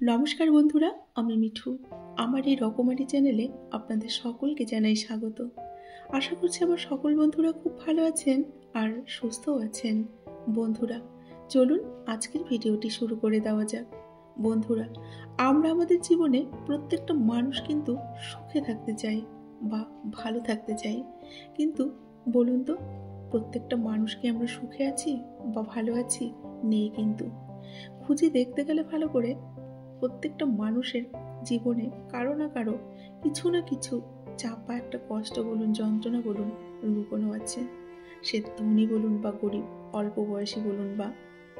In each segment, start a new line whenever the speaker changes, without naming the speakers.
নমস্কার বন্ধুরা, আমি মিঠু। আমার এই রকমারি চ্যানেলে আপনাদের সকলকে জানাই স্বাগত। আশা করছি আমার সকল বন্ধুরা খুব ভালো আছেন আর সুস্থও আছেন। বন্ধুরা, চলুন আজকের ভিডিওটি শুরু করে দেওয়া যাক। বন্ধুরা, আমরা আমাদের জীবনে প্রত্যেকটা মানুষ কিন্তু সুখে থাকতে চাই বা ভালো থাকতে চাই, কিন্তু বলুন তো, প্রত্যেকটা মানুষ কি আমরা সুখে আছি বা ভালো আছি? নেই কিন্তু। খুঁজে দেখতে গেলে ভালো করে প্রত্যেকটা মানুষের জীবনে কারো না কারো কিছু না কিছু চাপা একটা কষ্ট বলুন, যন্ত্রণা বলুন, লুকোনো আছে। সে ধনী বলুন বা গরিব, অল্প বয়সী বলুন বা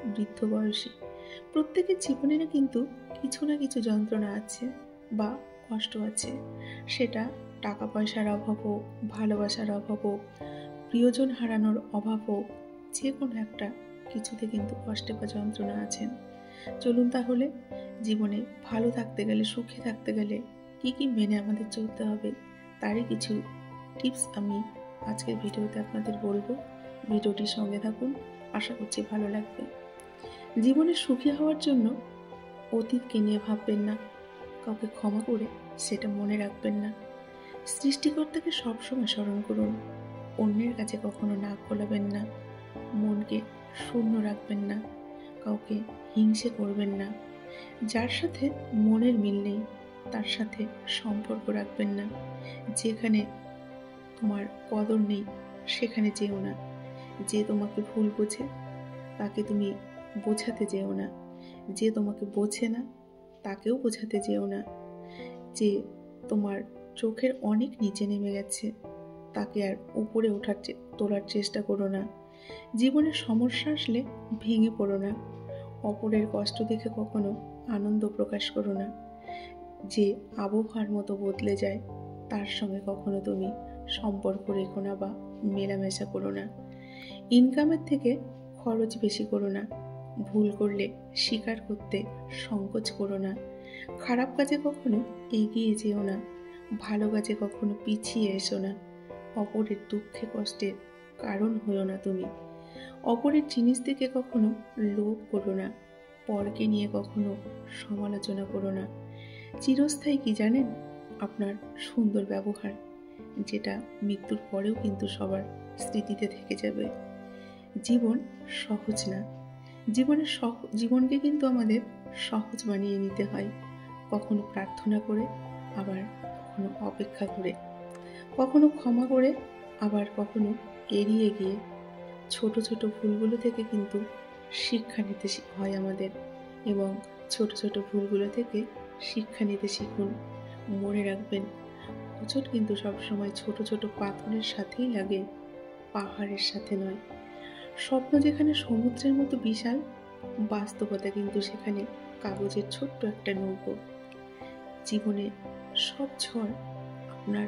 বৃদ্ধ বয়সী, প্রত্যেকের জীবনে না কিন্তু কিছু না কিছু যন্ত্রণা আছে বা কষ্ট আছে। সেটা টাকা পয়সার অভাব হোক, ভালোবাসার অভাব হোক, প্রিয়জন হারানোর অভাব হোক, যে কোনো একটা কিছুতে কিন্তু কষ্টে বা যন্ত্রণা আছেন। চলুন তাহলে জীবনে ভালো থাকতে গেলে, সুখে থাকতে গেলে কি কি মেনে আমাদের চলতে হবে তারই কিছু টিপস আমি আজকের ভিডিওতে আপনাদের বলবো। ভিডিওটির সঙ্গে থাকুন, আশা করছি ভালো লাগবে। জীবনে সুখী হওয়ার জন্য অতীতকে নিয়ে ভাববেন না, কাউকে ক্ষমা করে সেটা মনে রাখবেন না। সৃষ্টিকর্তাকে সবসময় স্মরণ করুন। অন্যের কাছে কখনো নাক গলাবেন না। মনকে শূন্য রাখবেন না। কাউকে হিংসে করবেন না। যার সাথে মনের মিল নেই তার সাথে সম্পর্ক রাখবেন না। যেখানে তোমার কদর নেই সেখানে যেও না। যে তোমাকে ভুল বোঝে তাকে তুমি বোঝাতে যেও না। যে তোমাকে বোঝে না তাকেও বোঝাতে যেও না। যে তোমার চোখের অনেক নিচে নেমে গেছে তাকে আর উপরে তোলার চেষ্টা করো না। জীবনের সমস্যা আসলে ভেঙে পড়ো না। অপরের কষ্ট দেখে কখনো আনন্দ প্রকাশ করো না। যে আবহাওয়ার মতো বদলে যায় তার সঙ্গে কখনো তুমি সম্পর্ক রেখো না বা মেলামেশা করো না। ইনকামের থেকে খরচ বেশি করো না। ভুল করলে স্বীকার করতে সংকোচ করো না। খারাপ কাজে কখনো এগিয়ে যেও না। ভালো কাজে কখনো পিছিয়ে এসো না। অপরের দুঃখে কষ্টের কারণ হও না তুমি। অপরের জিনিস থেকে কখনো লোভ করো না। পরকে নিয়ে কখনো সমালোচনা করো না। চিরস্থায়ী কি জানেন? আপনার সুন্দর ব্যবহার, যেটা মৃত্যুর পরেও কিন্তু সবার স্মৃতিতে থেকে যাবে। জীবন সহজ না। জীবনকে কিন্তু আমাদের সহজ বানিয়ে নিতে হয়। কখনো প্রার্থনা করে, আবার কখনো অপেক্ষা করে, কখনো ক্ষমা করে, আবার কখনো এড়িয়ে গিয়ে। ছোট ছোট ভুলগুলো থেকে কিন্তু শিক্ষা নিতে হয় আমাদের, এবং ছোট ছোট ভুলগুলো থেকে শিক্ষা নিতে শিখুন। মনে রাখবেন, হোঁচট কিন্তু সবসময় ছোট ছোট পাথরের সাথেই লাগে, পাহাড়ের সাথে নয়। স্বপ্ন যেখানে সমুদ্রের মতো বিশাল, বাস্তবতা কিন্তু সেখানে কাগজের ছোট্ট একটা নৌকো। জীবনে সব ঝড় আপনার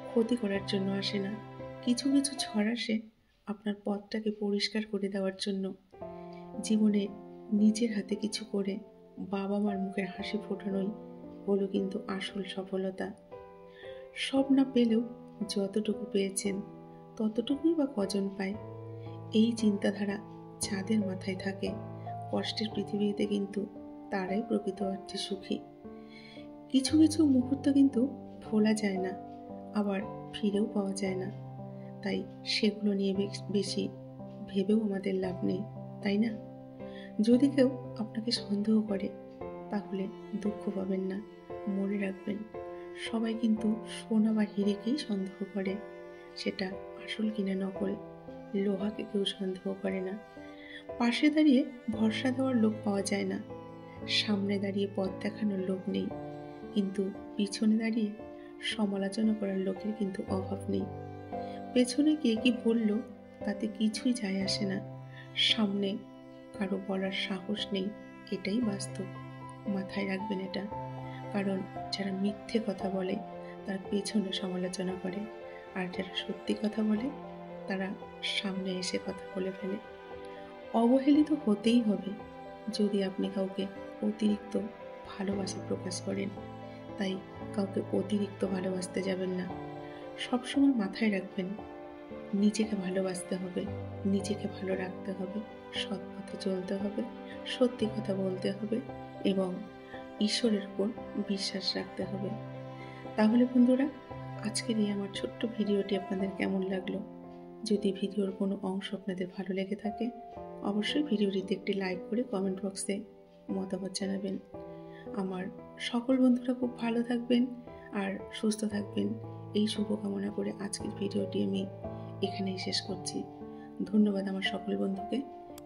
ক্ষতি করার জন্য আসে না। কিছু কিছু ঝড় আসে আপনার পথটাকে পরিষ্কার করে দেওয়ার জন্য। জীবনে নিজের হাতে কিছু করে বাবা মার মুখের হাসি ফোটানোই হলো কিন্তু আসল সফলতা। সব না পেলেও যতটুকু পেয়েছেন ততটুকুই বা কজন পায়? এই চিন্তাধারা যাদের মাথায় থাকে, কষ্টের পৃথিবীতে কিন্তু তারাই প্রকৃত অর্থে সুখী। কিছু কিছু মুহূর্ত কিন্তু ভোলা যায় না, আবার ফিরেও পাওয়া যায় না। তাই সেগুলো নিয়ে বেশি ভেবেও আমাদের লাভ নেই, তাই না? যদি কেউ আপনাকে সন্দেহ করে তাহলে দুঃখ পাবেন না। মনে রাখবেন, সবাই কিন্তু সোনা বা হিরেকেই সন্দেহ করে। সেটা আসল কিনা নকল, লোহাকে কেউ সন্দেহ করে না। পাশে দাঁড়িয়ে ভরসা দেওয়ার লোক পাওয়া যায় না। সামনে দাঁড়িয়ে পথ দেখানোর লোক নেই, কিন্তু পিছনে দাঁড়িয়ে সমালোচনা করার লোকের কিন্তু অভাব নেই। পেছনে কে কি বলল তাতে কিছুই যায় আসে না। সামনে কারো বলার সাহস নেই, এটাই বাস্তব। মাথায় রাখবেন এটা। কারণ যারা মিথ্যে কথা বলে তার পেছনে সমালোচনা করে, আর যারা সত্যি কথা বলে তারা সামনে এসে কথা বলে ফেলে। অবহেলিত হতেই হবে যদি আপনি কাউকে অতিরিক্ত ভালোবাসা প্রকাশ করেন। তাই কাউকে অতিরিক্ত ভালোবাসতে যাবেন না। সবসময় মাথায় রাখবেন, নিজেকে ভালোবাসতে হবে, নিজেকে ভালো রাখতে হবে, সৎ পথে চলতে হবে, সত্যি কথা বলতে হবে, এবং ঈশ্বরের উপর বিশ্বাস রাখতে হবে। তাহলে বন্ধুরা, আজকের এই আমার ছোট্ট ভিডিওটি আপনাদের কেমন লাগলো? যদি ভিডিওর কোনো অংশ আপনাদের ভালো লেগে থাকে, অবশ্যই ভিডিওটিতে একটি লাইক করে কমেন্ট বক্সে মতামত জানাবেন। আমার সকল বন্ধুরা খুব ভালো থাকবেন আর সুস্থ থাকবেন, এই শুভকামনা করে আজকের ভিডিওটি আমি এখানেই শেষ করছি। ধন্যবাদ আমার সকল বন্ধুকে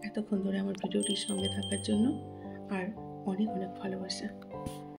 এতক্ষণ ধরে আমার ভিডিওটির সঙ্গে থাকার জন্য, আর অনেক অনেক ভালোবাসা।